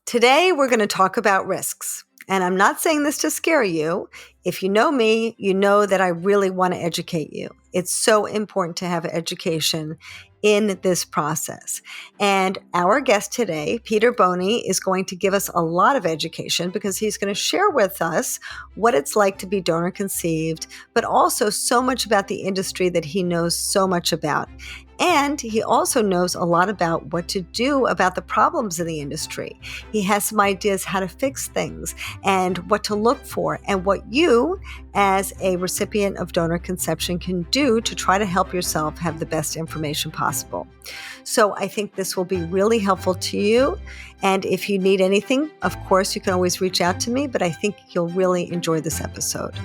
Today, we're going to talk about risks. And I'm not saying this to scare you. If you know me, you know that I really want to educate you. It's so important to have education in this process. And our guest today, Peter Boni, is going to give us a lot of education because he's going to share with us what it's like to be donor conceived, but also so much about the industry that he knows so much about. And he also knows a lot about what to do about the problems in the industry. He has some ideas how to fix things and what to look for and what you, as a recipient of donor conception, can do to try to help yourself have the best information possible. So I think this will be really helpful to you. And if you need anything, of course, you can always reach out to me, but I think you'll really enjoy this episode.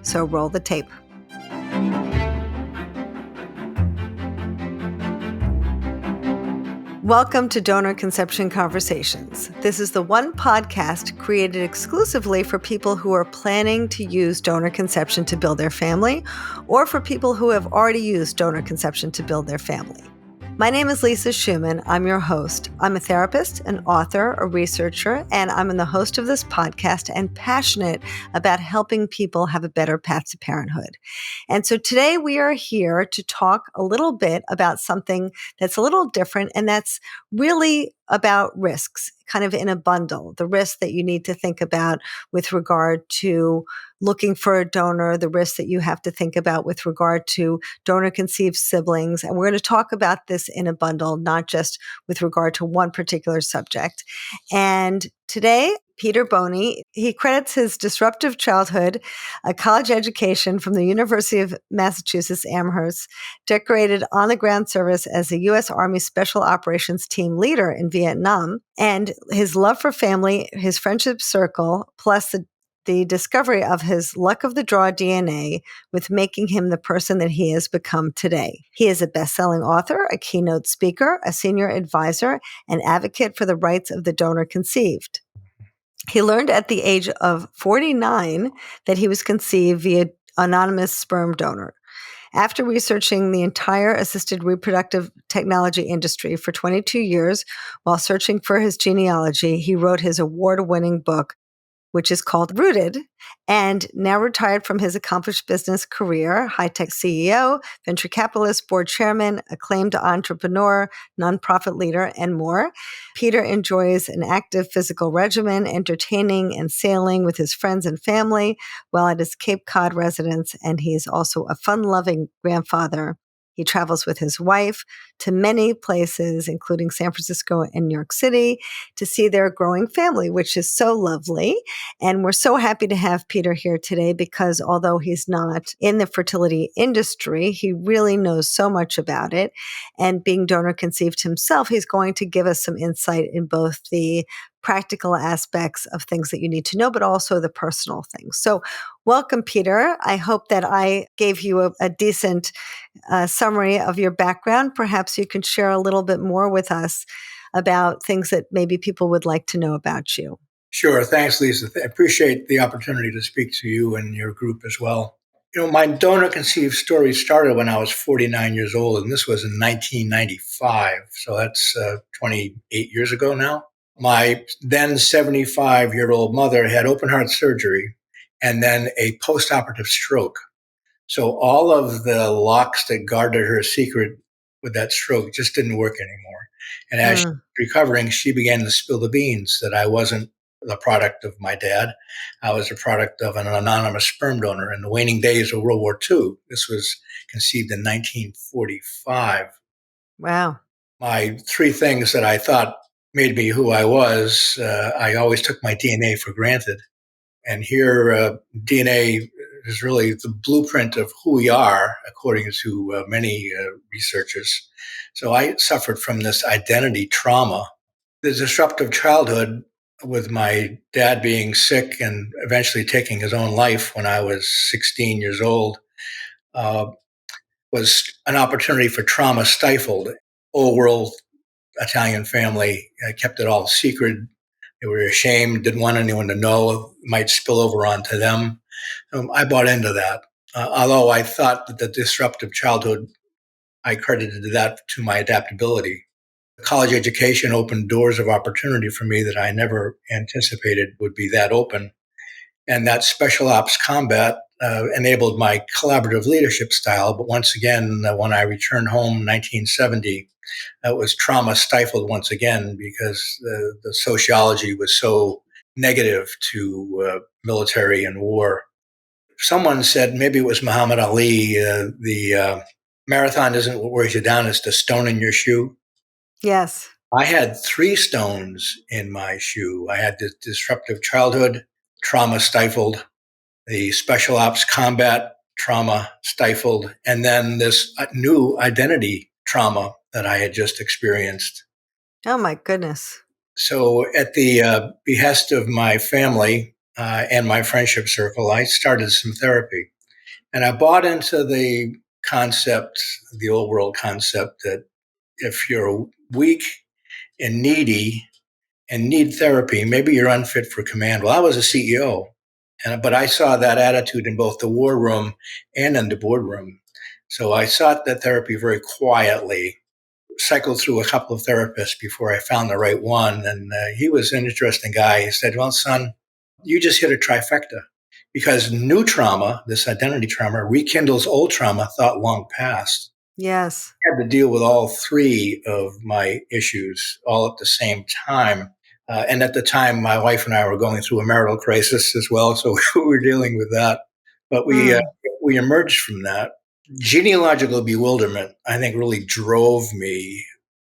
So roll the tape. Welcome to Donor Conception Conversations. This is the one podcast created exclusively for people who are planning to use donor conception to build their family, or for people who have already used donor conception to build their family. My name is Lisa Schumann. I'm your host. I'm a therapist, an author, a researcher, and I'm the host of this podcast and passionate about helping people have a better path to parenthood. And so today we are here to talk a little bit about something that's a little different, and that's really about risks, kind of in a bundle, the risks that you need to think about with regard to looking for a donor, the risks that you have to think about with regard to donor-conceived siblings. And we're going to talk about this in a bundle, not just with regard to one particular subject. And today, Peter Boni, he credits his disruptive childhood, a college education from the University of Massachusetts Amherst, decorated on-the-ground service as the U.S. Army Special Operations Team leader in Vietnam, and his love for family, his friendship circle, plus the discovery of his luck of the draw DNA with making him the person that he has become today. He is a best-selling author, a keynote speaker, a senior advisor, and advocate for the rights of the donor conceived. He learned at the age of 49 that he was conceived via anonymous sperm donor. After researching the entire assisted reproductive technology industry for 22 years while searching for his genealogy, he wrote his award-winning book, which is called Rooted, and now retired from his accomplished business career, high-tech CEO, venture capitalist, board chairman, acclaimed entrepreneur, nonprofit leader, and more. Peter enjoys an active physical regimen, entertaining and sailing with his friends and family while at his Cape Cod residence, and he is also a fun-loving grandfather. He travels with his wife to many places, including San Francisco and New York City, to see their growing family, which is so lovely. And we're so happy to have Peter here today because although he's not in the fertility industry, he really knows so much about it. And being donor conceived himself, he's going to give us some insight in both the practical aspects of things that you need to know, but also the personal things. So welcome, Peter. I hope that I gave you a decent summary of your background. Perhaps you can share a little bit more with us about things that maybe people would like to know about you. Sure. Thanks, Lisa. I appreciate the opportunity to speak to you and your group as well. My donor conceived story started when I was 49 years old, and this was in 1995. So that's 28 years ago now. My then 75-year-old mother had open heart surgery and then a post-operative stroke. So all of the locks that guarded her secret with that stroke just didn't work anymore. And as she was recovering, she began to spill the beans that I wasn't the product of my dad. I was a product of an anonymous sperm donor in the waning days of World War II. This was conceived in 1945. Wow. My three things that I thought made me who I was, I always took my DNA for granted. And here, DNA is really the blueprint of who we are, according to many researchers. So I suffered from this identity trauma. The disruptive childhood, with my dad being sick and eventually taking his own life when I was 16 years old, was an opportunity for trauma stifled. Old world Italian family kept it all secret. They were ashamed, didn't want anyone to know, it might spill over onto them. I bought into that. Although I thought that the disruptive childhood, I credited that to my adaptability. college education opened doors of opportunity for me that I never anticipated would be that open. And that special ops combat enabled my collaborative leadership style. But once again, when I returned home in 1970, it was trauma stifled once again because the sociology was so negative to military and war. Someone said, maybe it was Muhammad Ali, the marathon isn't what wears you down, it's the stone in your shoe. Yes. I had 3 stones in my shoe. I had the disruptive childhood, trauma stifled, the special ops combat trauma stifled, and then this new identity trauma that I had just experienced. Oh my goodness. So, at the behest of my family and my friendship circle, I started some therapy. And I bought into the concept, the old world concept, that if you're weak and needy and need therapy, maybe you're unfit for command. Well, I was a CEO, but I saw that attitude in both the war room and in the boardroom. So I sought that therapy very quietly, cycled through a couple of therapists before I found the right one. And he was an interesting guy. He said, well, son, you just hit a trifecta because new trauma, this identity trauma, rekindles old trauma thought long past. Yes. I had to deal with all 3 of my issues all at the same time. And at the time, my wife and I were going through a marital crisis as well, so we were dealing with that. But we emerged from that. Genealogical bewilderment, I think, really drove me.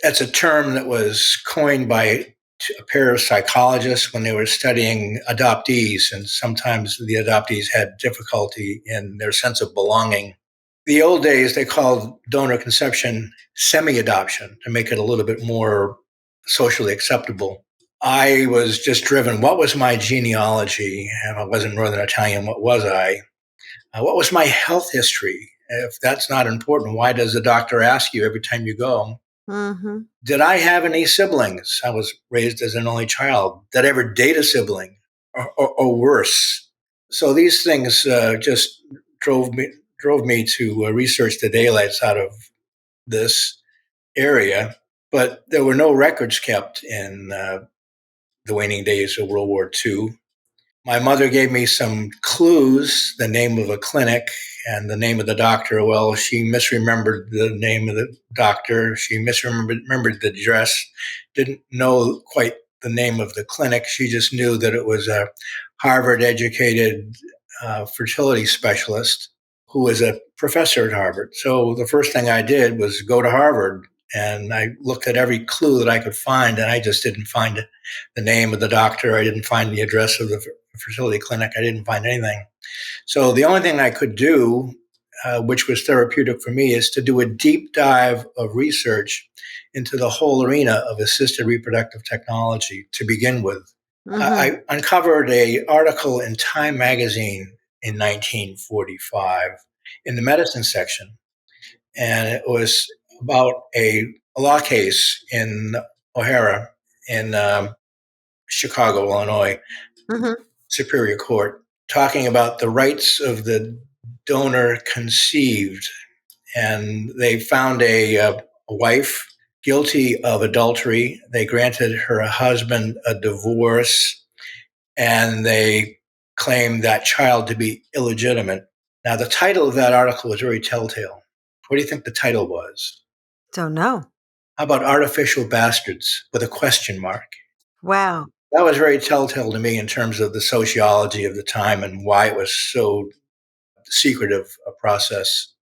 That's a term that was coined by a pair of psychologists when they were studying adoptees, and sometimes the adoptees had difficulty in their sense of belonging. The old days, they called donor conception semi-adoption to make it a little bit more socially acceptable. I was just driven. What was my genealogy? If I wasn't Northern Italian, what was I? What was my health history? If that's not important, why does the doctor ask you every time you go? Mm-hmm. Did I have any siblings? I was raised as an only child. Did I ever date a sibling or worse? So these things just drove me drove me to research the daylights out of this area. But there were no records kept in the waning days of World War II. My mother gave me some clues, the name of a clinic and the name of the doctor. Well, she misremembered the name of the doctor. She misremembered the address, didn't know quite the name of the clinic. She just knew that it was a Harvard educated fertility specialist who was a professor at Harvard. So the first thing I did was go to Harvard and I looked at every clue that I could find, and I just didn't find the name of the doctor. I didn't find the address of the fertility clinic. I didn't find anything. So the only thing I could do, which was therapeutic for me, is to do a deep dive of research into the whole arena of assisted reproductive technology to begin with. Mm-hmm. I uncovered an article in Time magazine in 1945 in the medicine section, and it was about a law case in O'Hara in Chicago, Illinois, Mm-hmm. Superior Court, talking about the rights of the donor conceived. And they found a wife guilty of adultery. They granted her husband a divorce, and they claimed that child to be illegitimate. Now, the title of that article was very telltale. What do you think the title was? Don't know. How about Artificial Bastards with a question mark? Wow. That was very telltale to me in terms of the sociology of the time and why it was so secretive a process.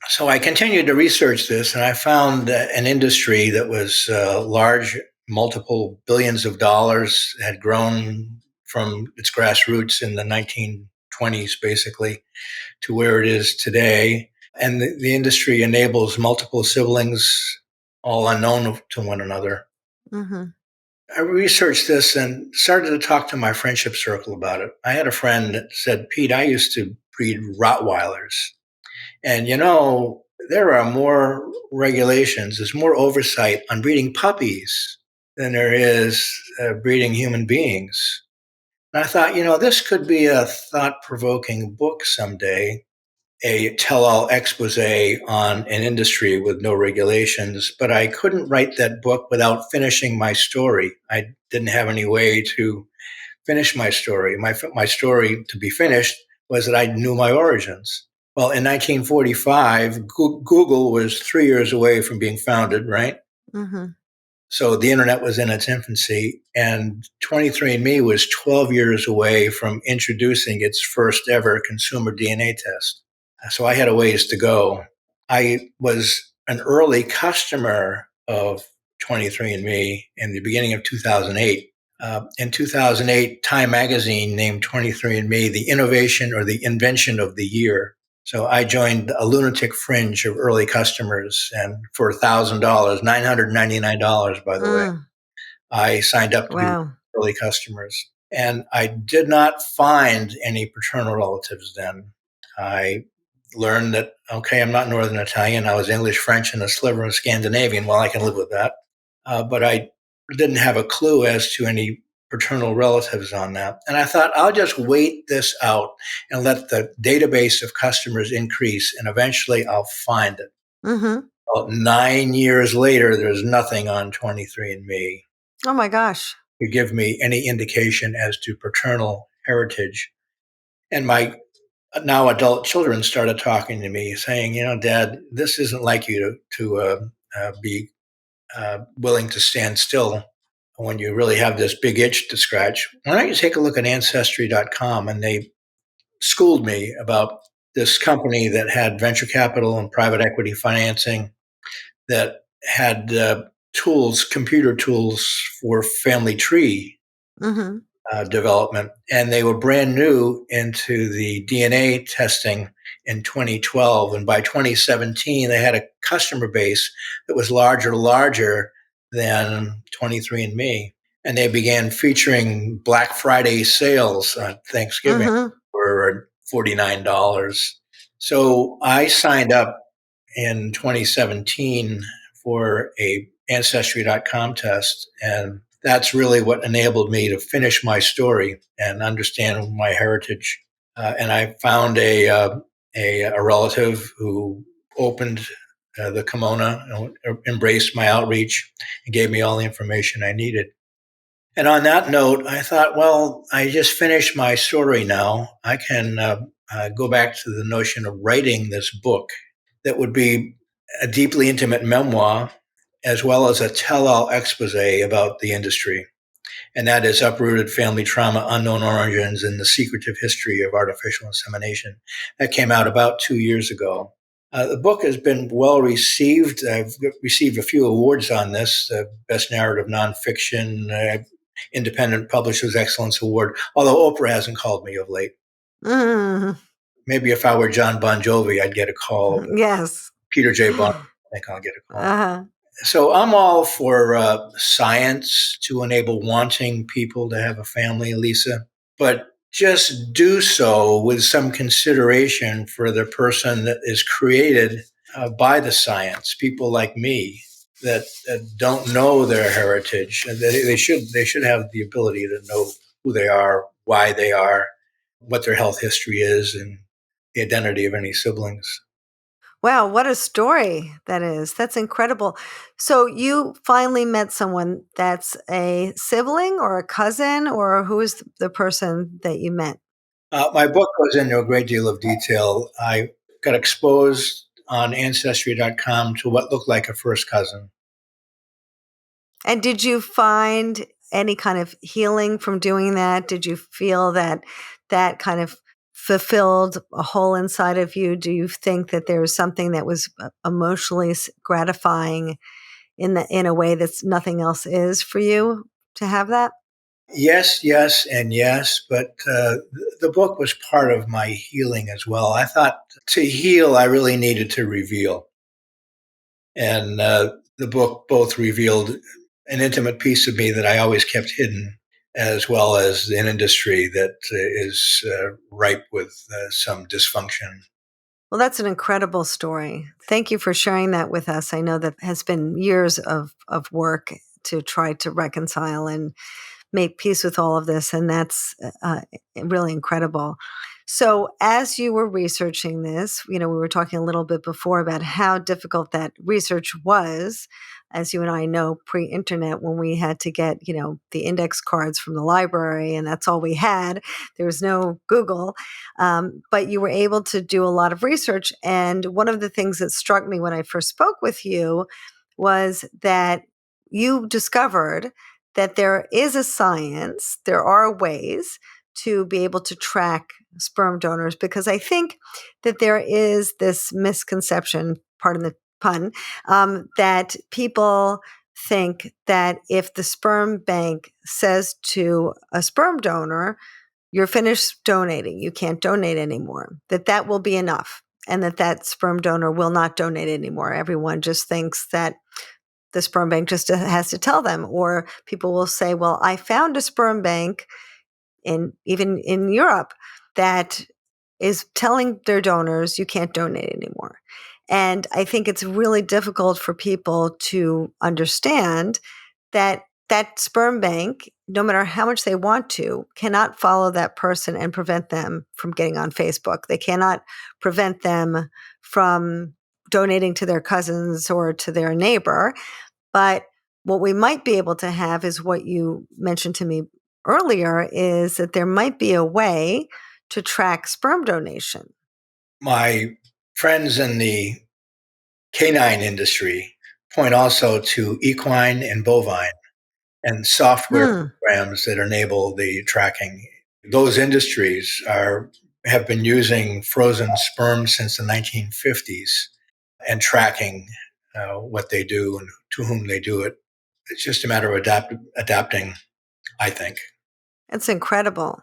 So I continued to research this, and I found an industry that was large, multiple billions of dollars, had grown from its grassroots in the 1920s, basically, to where it is today. And the industry enables multiple siblings, all unknown to one another. Mm-hmm. I researched this and started to talk to my friendship circle about it. I had a friend that said, Pete, I used to breed Rottweilers. And there are more regulations, there's more oversight on breeding puppies than there is breeding human beings. And I thought, this could be a thought provoking book someday. a tell-all expose on an industry with no regulations, but I couldn't write that book without finishing my story. I didn't have any way to finish my story. My story to be finished was that I knew my origins. Well, in 1945, Google was 3 years away from being founded, right? Mm-hmm. So the internet was in its infancy, and 23andMe was 12 years away from introducing its first ever consumer DNA test. So I had a ways to go. I was an early customer of 23andMe in the beginning of 2008. In 2008, Time magazine named 23andMe the innovation or the invention of the year. So I joined a lunatic fringe of early customers, and for $1,000, $999, by the way, Mm. I signed up to be Wow. early customers. And I did not find any paternal relatives then. I learned that, okay, I'm not Northern Italian. I was English, French, and a sliver of Scandinavian. Well, I can live with that. But I didn't have a clue as to any paternal relatives on that. And I thought, I'll just wait this out and let the database of customers increase, and eventually I'll find it. Mm-hmm. About 9 years later, there's nothing on 23andMe Oh my gosh. to give me any indication as to paternal heritage. And my now adult children started talking to me saying, Dad, this isn't like you to be willing to stand still when you really have this big itch to scratch. Why don't you take a look at Ancestry.com? And they schooled me about this company that had venture capital and private equity financing, that had computer tools for family tree Mm-hmm. development, and they were brand new into the DNA testing in 2012. And by 2017, they had a customer base that was larger than 23andMe. And they began featuring Black Friday sales on Thanksgiving Mm-hmm. for $49. So I signed up in 2017 for a Ancestry.com test, and that's really what enabled me to finish my story and understand my heritage. And I found a relative who opened the kimono, embraced my outreach, and gave me all the information I needed. And on that note, I thought, well, I just finished my story now. I can go back to the notion of writing this book that would be a deeply intimate memoir as well as a tell all expose about the industry. And that is Uprooted Family Trauma, Unknown Origins, and the Secretive History of Artificial Insemination. That came out about 2 years ago. The book has been well received. I've received a few awards on this, Best Narrative Nonfiction, Independent Publishers Excellence Award, although Oprah hasn't called me of late. Mm-hmm. Maybe if I were John Bon Jovi, I'd get a call. Yes. Peter J. Bon, I think I'll get a call. Uh-huh. So I'm all for science to enable wanting people to have a family, Lisa, but just do so with some consideration for the person that is created by the science. People like me that don't know their heritage, and they should have the ability to know who they are, why they are, what their health history is, and the identity of any siblings. Wow, what a story that is. That's incredible. So you finally met someone that's a sibling or a cousin, or who is the person that you met? My book goes into a great deal of detail. I got exposed on Ancestry.com to what looked like a first cousin. And did you find any kind of healing from doing that? Did you feel that that kind of fulfilled a hole inside of you? Do you think that there was something that was emotionally gratifying in a way that's nothing else is for you to have that? Yes, yes, and yes, but the book was part of my healing as well. I thought to heal, I really needed to reveal. And the book both revealed an intimate piece of me that I always kept hidden, as well as an industry that is ripe with some dysfunction. Well, that's an incredible story. Thank you for sharing that with us. I know that has been years of work to try to reconcile and make peace with all of this. And that's really incredible. So as you were researching this, we were talking a little bit before about how difficult that research was. As you and I know, pre-internet, when we had to get, the index cards from the library, and that's all we had. There was no Google. But you were able to do a lot of research. And one of the things that struck me when I first spoke with you was that you discovered that there is a science, there are ways to be able to track sperm donors, because I think that there is this misconception, pardon the pun, that people think that if the sperm bank says to a sperm donor, you're finished donating, you can't donate anymore, that will be enough, and that sperm donor will not donate anymore. Everyone just thinks that the sperm bank just has to tell them, or people will say, well, I found a sperm bank even in Europe that is telling their donors you can't donate anymore. And I think it's really difficult for people to understand that sperm bank, no matter how much they want to, cannot follow that person and prevent them from getting on Facebook. They cannot prevent them from donating to their cousins or to their neighbor. But what we might be able to have is what you mentioned to me earlier, is that there might be a way to track sperm donation. My friends in the canine industry point also to equine and bovine and software programs that enable the tracking. Those industries have been using frozen sperm since the 1950s and tracking what they do and to whom they do it. It's just a matter of adapting, I think. That's incredible.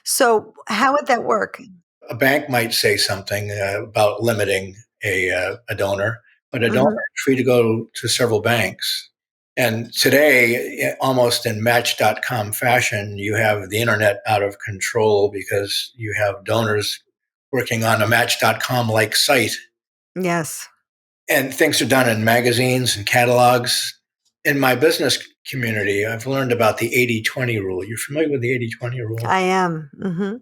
So how would that work? A bank might say something about limiting a donor, but a donor is free to go to several banks. And today, almost in Match.com fashion, you have the internet out of control because you have donors working on a Match.com like site. Yes. And things are done in magazines and catalogs. In my business community, I've learned about the 80-20 rule. You're familiar with the 80-20 rule? I am. Mm-hmm.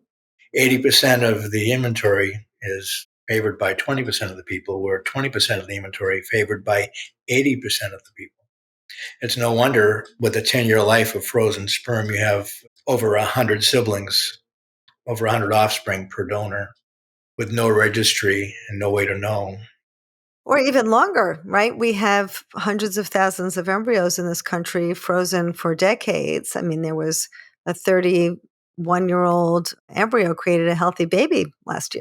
80% of the inventory is favored by 20% of the people, where 20% of the inventory favored by 80% of the people. It's no wonder with a 10-year life of frozen sperm, you have over 100 siblings, over 100 offspring per donor with no registry and no way to know. Or even longer, right? We have hundreds of thousands of embryos in this country frozen for decades. I mean, there was a 31-year-old embryo created a healthy baby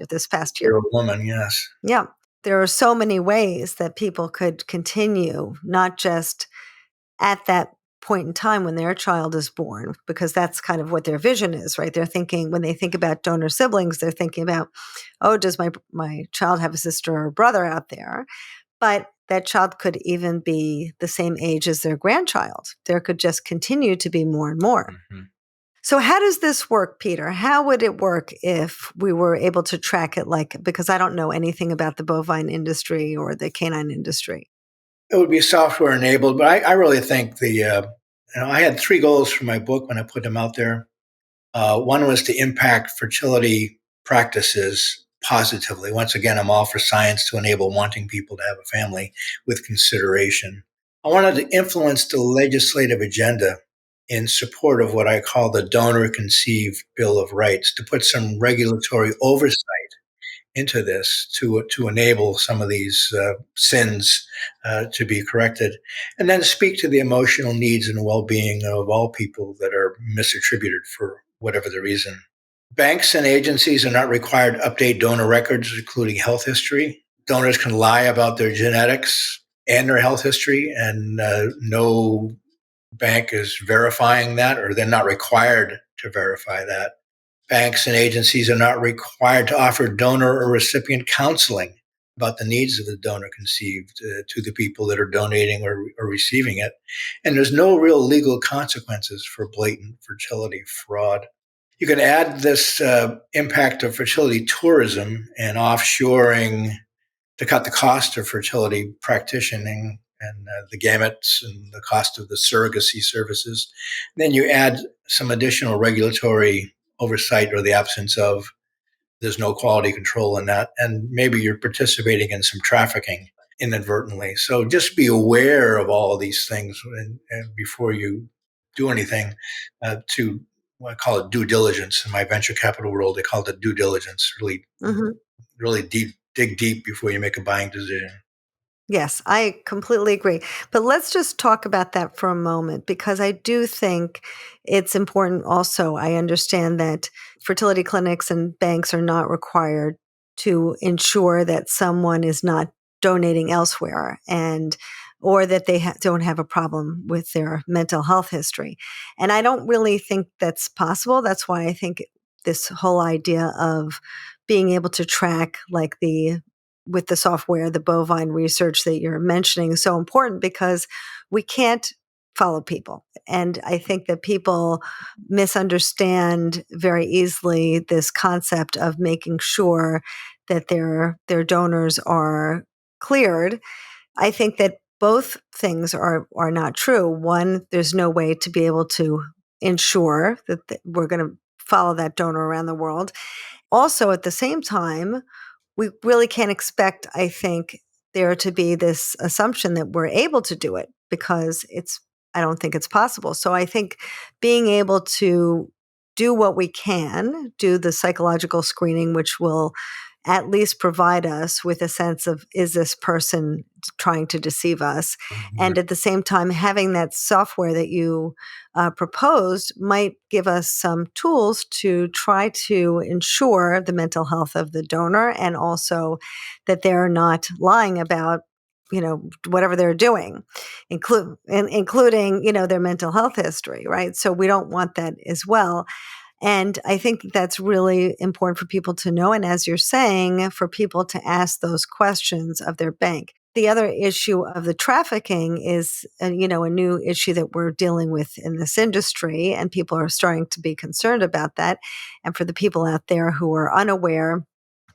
this past year. You're a woman, yes. Yeah. There are so many ways that people could continue, not just at that point in time when their child is born, because that's kind of what their vision is, right? They're thinking, when they think about donor siblings, they're thinking about, oh, does my child have a sister or brother out there? But that child could even be the same age as their grandchild. There could just continue to be more and more. Mm-hmm. So how does this work, Peter? How would it work if we were able to track it, because I don't know anything about the bovine industry or the canine industry? It would be software enabled, but I really think I had 3 goals for my book when I put them out there. One was to impact fertility practices positively. Once again, I'm all for science to enable wanting people to have a family with consideration. I wanted to influence the legislative agenda in support of what I call the Donor Conceived Bill of Rights, to put some regulatory oversight into this to enable some of these sins to be corrected, and then speak to the emotional needs and well-being of all people that are misattributed for whatever the reason. Banks and agencies are not required to update donor records, including health history. Donors can lie about their genetics and their health history, and no bank is verifying that, or they're not required to verify that. Banks and agencies are not required to offer donor or recipient counseling about the needs of the donor conceived to the people that are donating or receiving it. And there's no real legal consequences for blatant fertility fraud. You can add this impact of fertility tourism and offshoring to cut the cost of fertility practicing and the gametes and the cost of the surrogacy services. And then you add some additional regulatory oversight or the absence of. There's no quality control in that. And maybe you're participating in some trafficking inadvertently. So just be aware of all of these things and before you do anything to what I call it due diligence. In my venture capital world, they call it due diligence. Really, Mhm. really dig deep before you make a buying decision. Yes, I completely agree. But let's just talk about that for a moment because I do think it's important also. I understand that fertility clinics and banks are not required to ensure that someone is not donating elsewhere and or that they don't have a problem with their mental health history. And I don't really think that's possible. That's why I think this whole idea of being able to track like the with the software, the bovine research that you're mentioning is so important because we can't follow people. And I think that people misunderstand very easily this concept of making sure that their donors are cleared. I think that both things are not true. One, there's no way to be able to ensure that we're going to follow that donor around the world. Also, at the same time, we really can't expect, I think, there to be this assumption that we're able to do it because I don't think it's possible. So I think being able to do what we can, do the psychological screening, which will at least provide us with a sense of is this person trying to deceive us? Mm-hmm. And at the same time, having that software that you proposed might give us some tools to try to ensure the mental health of the donor and also that they're not lying about whatever they're doing including their mental health history, right? So we don't want that as well. And I think that's really important for people to know. And as you're saying, for people to ask those questions of their bank. The other issue of the trafficking is, a new issue that we're dealing with in this industry, and people are starting to be concerned about that. And for the people out there who are unaware,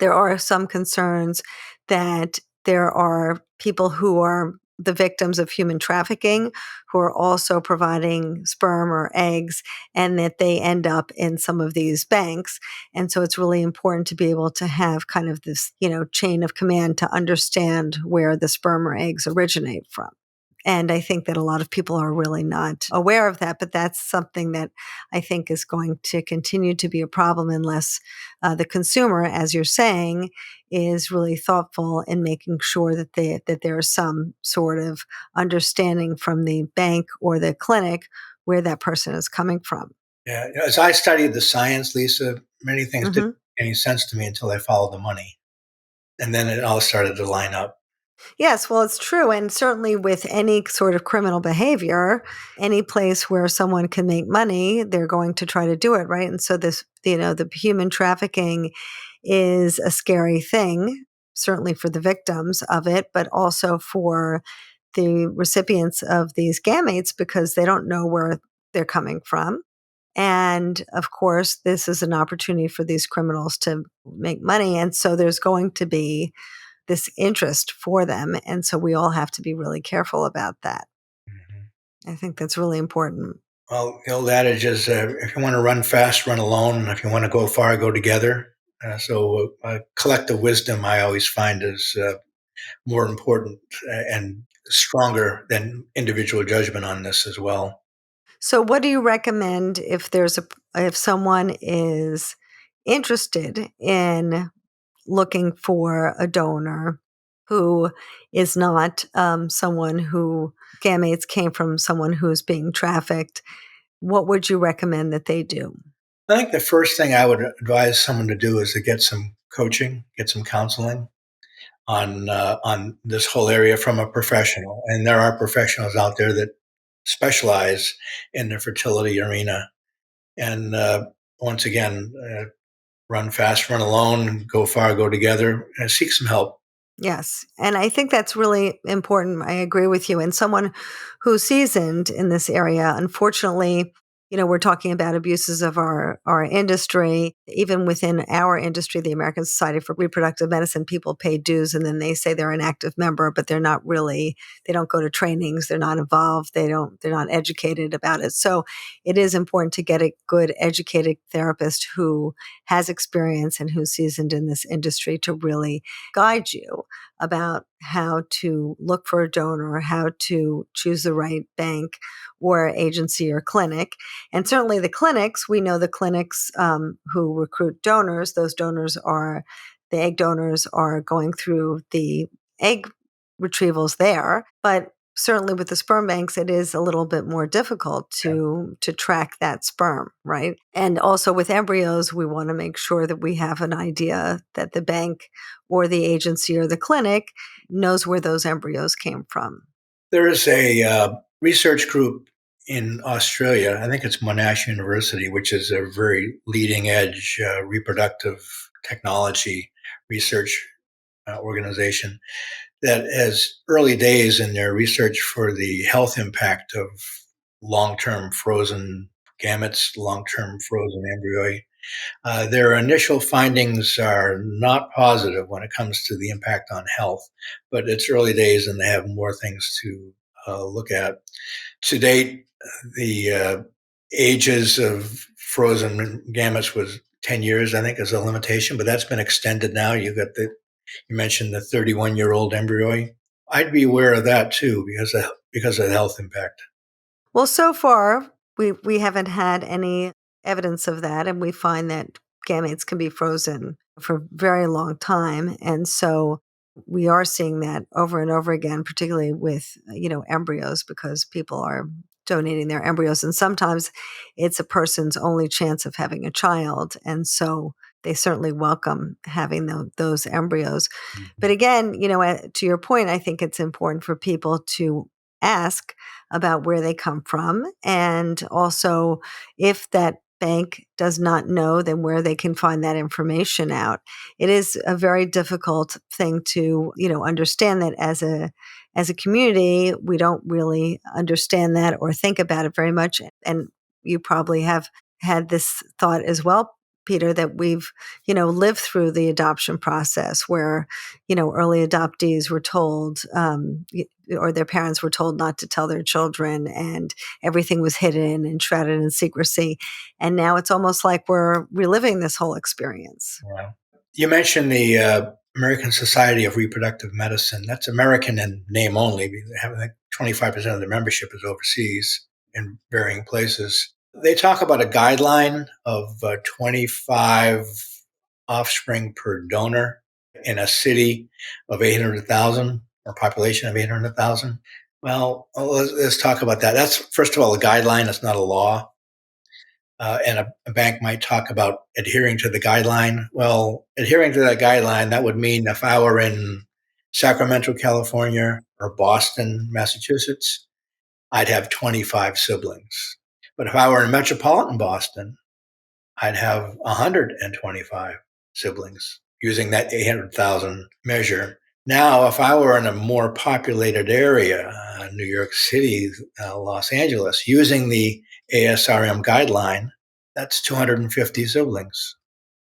there are some concerns that there are people who are the victims of human trafficking who are also providing sperm or eggs and that they end up in some of these banks. And so it's really important to be able to have kind of this, chain of command to understand where the sperm or eggs originate from. And I think that a lot of people are really not aware of that, but that's something that I think is going to continue to be a problem unless the consumer, as you're saying, is really thoughtful in making sure that there's some sort of understanding from the bank or the clinic where that person is coming from. Yeah, as I studied the science, Lisa, many things didn't Hmm. make any sense to me until I followed the money, and then it all started to line up. Yes, well, it's true. And certainly with any sort of criminal behavior, any place where someone can make money, they're going to try to do it, right? And so the human trafficking is a scary thing, certainly for the victims of it, but also for the recipients of these gametes because they don't know where they're coming from. And of course, this is an opportunity for these criminals to make money. And so there's going to be this interest for them. And so we all have to be really careful about that. Mhm. I think that's really important. Well, the old adage is if you want to run fast, run alone. And if you want to go far, go together. So collective wisdom, I always find, is more important and stronger than individual judgment on this as well. So what do you recommend if someone is interested in looking for a donor who is not someone who gametes came from someone who's being trafficked? What would you recommend that they do? I think the first thing I would advise someone to do is to get some coaching, get some counseling on this whole area from a professional. And there are professionals out there that specialize in the fertility arena. And once again, run fast, run alone, go far, go together, and seek some help. Yes. And I think that's really important. I agree with you. And someone who's seasoned in this area, unfortunately, we're talking about abuses of our industry. even within our industry, the American Society for Reproductive Medicine, people pay dues and then they say they're an active member, but they're not really, they don't go to trainings, they're not involved, they're not educated about it. So it is important to get a good educated therapist who has experience and who's seasoned in this industry to really guide you about how to look for a donor, how to choose the right bank or agency or clinic. And certainly the clinics, we know the clinics who recruit donors, those donors are, the egg donors are going through the egg retrievals there. But certainly with the sperm banks, it is a little bit more difficult to track that sperm, right? And also with embryos, we want to make sure that we have an idea that the bank or the agency or the clinic knows where those embryos came from. There is a research group in Australia, I think it's Monash University, which is a very leading edge reproductive technology research organization that has early days in their research for the health impact of long-term frozen gametes, long-term frozen embryoi. Their initial findings are not positive when it comes to the impact on health, but it's early days and they have more things to look at. To date, the ages of frozen gametes was 10 years, I think, is a limitation, but that's been extended now. You mentioned the 31-year-old embryo. I'd be aware of that too because of the health impact. Well, so far, we haven't had any evidence of that, and we find that gametes can be frozen for a very long time. And so we are seeing that over and over again, particularly with, embryos, because people are donating their embryos. And sometimes it's a person's only chance of having a child. And so they certainly welcome having those embryos. But again, to your point, I think it's important for people to ask about where they come from. And also, if that bank does not know, then where they can find that information out. It is a very difficult thing to, understand that as a community, we don't really understand that or think about it very much. And you probably have had this thought as well, Peter, that we've, lived through the adoption process where, early adoptees were told, or their parents were told not to tell their children, and everything was hidden and shrouded in secrecy. And now it's almost like we're reliving this whole experience. Wow. You mentioned the American Society of Reproductive Medicine. That's American in name only. They have, I think, 25% of the membership is overseas in varying places. They talk about a guideline of 25 offspring per donor in a city of 800,000 or population of 800,000. Well, let's talk about that. That's, first of all, a guideline. It's not a law. And a bank might talk about adhering to the guideline. Well, adhering to that guideline, that would mean if I were in Sacramento, California, or Boston, Massachusetts, I'd have 25 siblings. But if I were in metropolitan Boston, I'd have 125 siblings using that 800,000 measure. Now, if I were in a more populated area, New York City, Los Angeles, using the ASRM guideline, that's 250 siblings.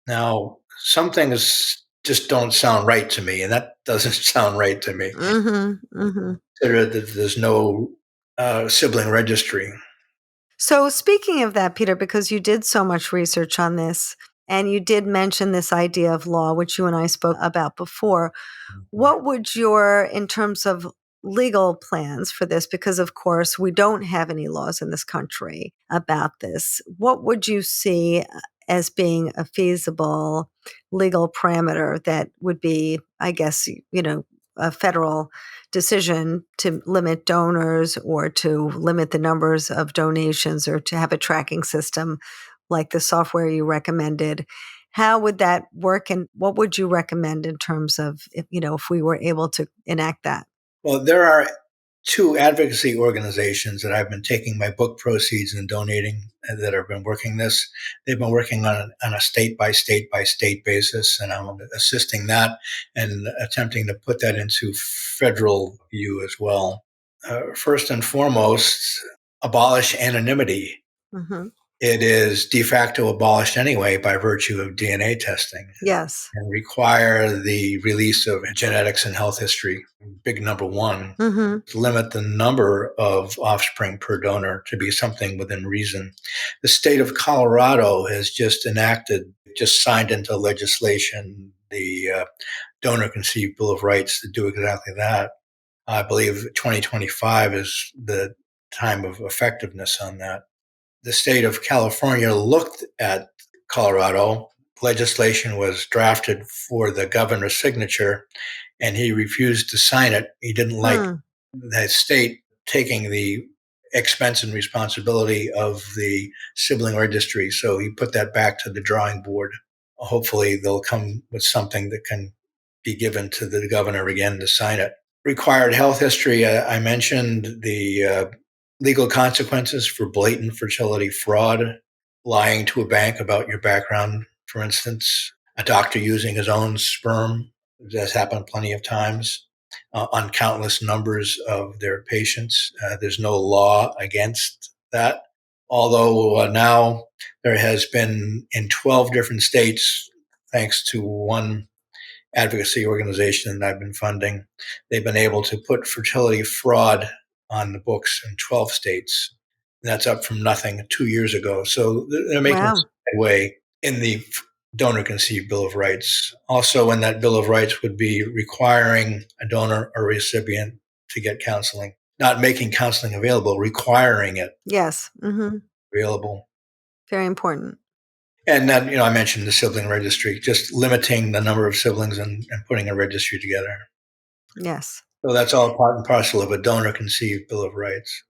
Now, some things just don't sound right to me, and that doesn't sound right to me. Mm-hmm, mm-hmm. Consider that there's no sibling registry. So, speaking of that, Peter, because you did so much research on this and you did mention this idea of law, which you and I spoke about before, what would in terms of legal plans for this, because of course we don't have any laws in this country about this, what would you see as being a feasible legal parameter that would be, I guess, a federal decision to limit donors or to limit the numbers of donations or to have a tracking system like the software you recommended? How would that work, and what would you recommend in terms of if we were able to enact that? Well, there are two advocacy organizations that I've been taking my book proceeds and donating that have been working this. They've been working on a state by state by state basis, and I'm assisting that and attempting to put that into federal view as well. First and foremost, abolish anonymity. Mm-hmm. It is de facto abolished anyway by virtue of DNA testing Yes. and require the release of genetics and health history. Big number one, limit the number of offspring per donor to be something within reason. The state of Colorado has just signed into legislation the donor conceived Bill of Rights to do exactly that. I believe 2025 is the time of effectiveness on that. The state of California looked at Colorado. Legislation was drafted for the governor's signature, and he refused to sign it. He didn't like the state taking the expense and responsibility of the sibling registry, so he put that back to the drawing board. Hopefully, they'll come with something that can be given to the governor again to sign it. Required health history. I mentioned the legal consequences for blatant fertility fraud, lying to a bank about your background, for instance, a doctor using his own sperm. That's happened plenty of times on countless numbers of their patients. There's no law against that. Although now there has been in 12 different states, thanks to one advocacy organization that I've been funding, they've been able to put fertility fraud on the books in 12 states. And that's up from nothing 2 years ago. So they're making headway in the donor conceived Bill of Rights. Also, in that Bill of Rights would be requiring a donor or recipient to get counseling, not making counseling available, requiring it. Yes. Available. Very important. And then, I mentioned the sibling registry, just limiting the number of siblings and putting a registry together. Yes. So that's all part and parcel of a donor-conceived Bill of Rights.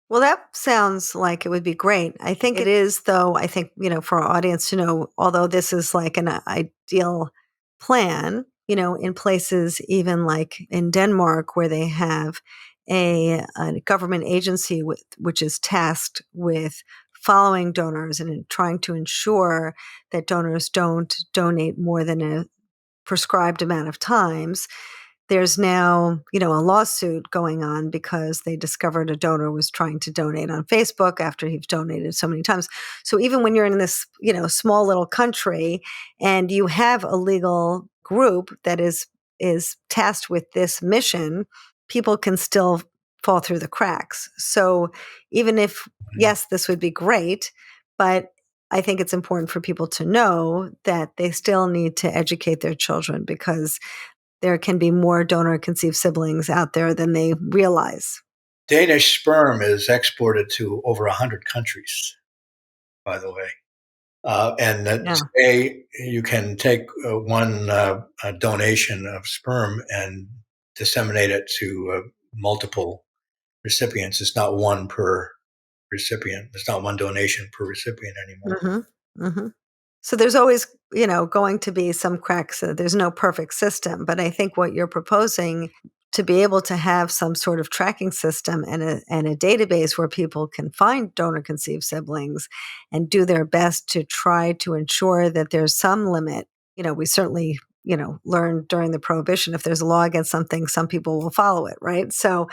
Well, that sounds like it would be great. I think it is, though, I think, for our audience to know, although this is like an ideal plan, in places even like in Denmark where they have a government agency which is tasked with following donors and trying to ensure that donors don't donate more than a prescribed amount of times. There's now, a lawsuit going on because they discovered a donor was trying to donate on Facebook after he's donated so many times. So even when you're in this, small little country and you have a legal group that is tasked with this mission, people can still fall through the cracks. So even if, yes, this would be great, but I think it's important for people to know that they still need to educate their children because there can be more donor-conceived siblings out there than they realize. Danish sperm is exported to over 100 countries, by the way. And today you can take one donation of sperm and disseminate it to multiple recipients. It's not one per recipient. It's not one donation per recipient anymore. So there's always, going to be some cracks. There's no perfect system, but I think what you're proposing to be able to have some sort of tracking system and a database where people can find donor conceived siblings and do their best to try to ensure that there's some limit. We certainly, learned during the Prohibition, if there's a law against something, some people will follow it, right? So,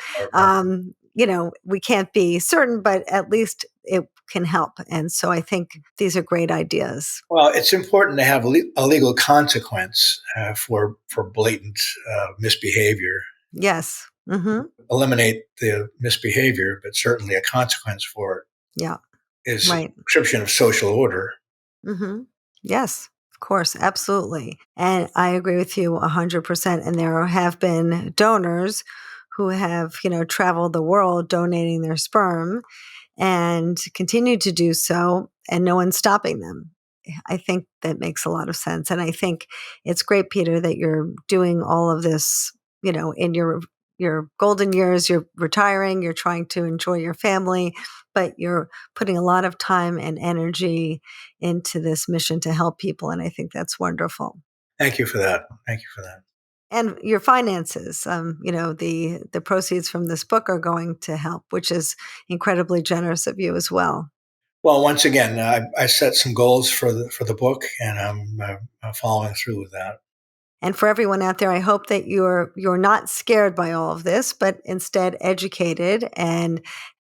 we can't be certain, but at least it can help. And so I think these are great ideas. Well, it's important to have a legal consequence for blatant misbehavior. Yes. Eliminate the misbehavior, but certainly a consequence for it. Yeah. Is a prescription of social order. Yes, of course. Absolutely. And I agree with you 100%. And there have been donors who have, traveled the world donating their sperm and continue to do so, and no one's stopping them. I think that makes a lot of sense. And I think it's great, Peter, that you're doing all of this, in your golden years. You're retiring, you're trying to enjoy your family, but you're putting a lot of time and energy into this mission to help people. And I think that's wonderful. Thank you for that. Thank you for that. And your finances, the proceeds from this book are going to help, which is incredibly generous of you as well. Well, once again, I set some goals for the book, and I'm following through with that. And for everyone out there, I hope that you're not scared by all of this, but instead educated and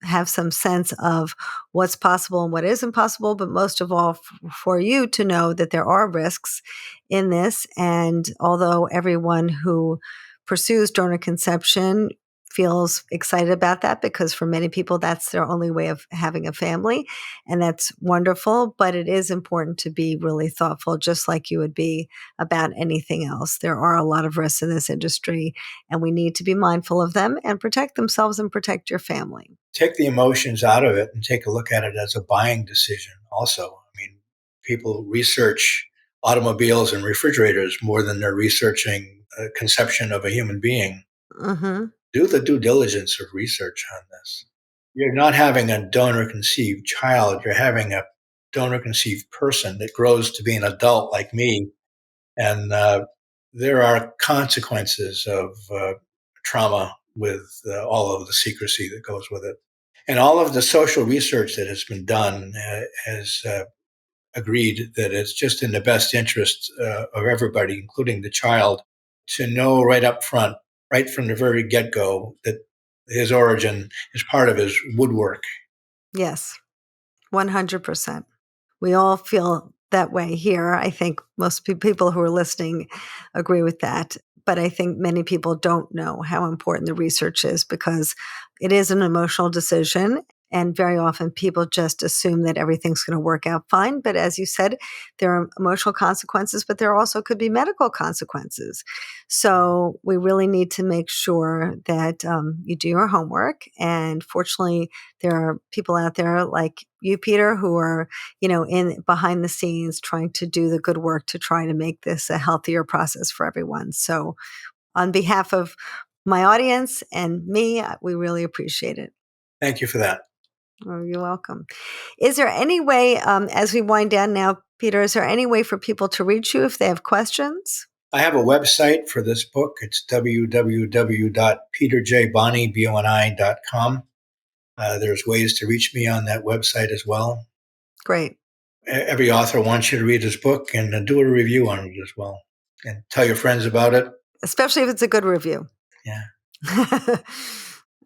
have some sense of what's possible and what isn't possible, but most of all, for you to know that there are risks in this. And although everyone who pursues donor conception feels excited about that, because for many people, that's their only way of having a family. And that's wonderful. But it is important to be really thoughtful, just like you would be about anything else. There are a lot of risks in this industry, and we need to be mindful of them and protect themselves and protect your family. Take the emotions out of it and take a look at it as a buying decision also. I mean, people research automobiles and refrigerators more than they're researching a conception of a human being. Mm-hmm. Do the due diligence of research on this. You're not having a donor conceived child, you're having a donor conceived person that grows to be an adult like me. And there are consequences of trauma with all of the secrecy that goes with it. And all of the social research that has been done has agreed that it's just in the best interest of everybody, including the child, to know right up front, right from the very get-go, that his origin is part of his woodwork. Yes, 100%. We all feel that way here. I think most people who are listening agree with that. But I think many people don't know how important the research is, because it is an emotional decision. And very often people just assume that everything's going to work out fine. But as you said, there are emotional consequences, but there also could be medical consequences. So we really need to make sure that you do your homework. And fortunately, there are people out there like you, Peter, who are, in behind the scenes trying to do the good work to try to make this a healthier process for everyone. So on behalf of my audience and me, we really appreciate it. Thank you for that. Oh, you're welcome. Is there any way, as we wind down now, Peter, is there any way for people to reach you if they have questions? I have a website for this book. It's www.peterjboni.com. There's ways to reach me on that website as well. Great. Every author wants you to read his book and do a review on it as well. And tell your friends about it. Especially if it's a good review. Yeah.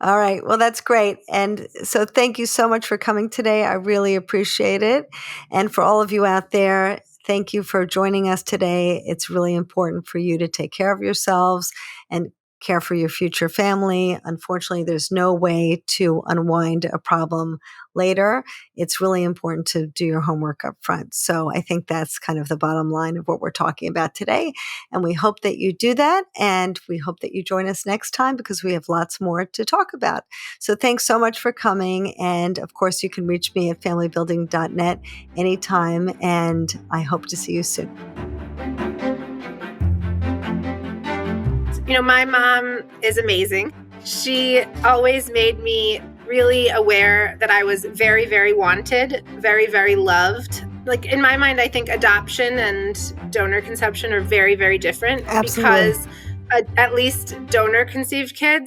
All right. Well, that's great. And so thank you so much for coming today. I really appreciate it. And for all of you out there, thank you for joining us today. It's really important for you to take care of yourselves and care for your future family. Unfortunately, there's no way to unwind a problem later. It's really important to do your homework up front. So I think that's kind of the bottom line of what we're talking about today. And we hope that you do that. And we hope that you join us next time, because we have lots more to talk about. So thanks so much for coming. And of course, you can reach me at familybuilding.net anytime. And I hope to see you soon. My mom is amazing. She always made me really aware that I was very, very wanted, very, very loved. Like, in my mind, I think adoption and donor conception are very, very different. Absolutely. Because at least donor conceived kids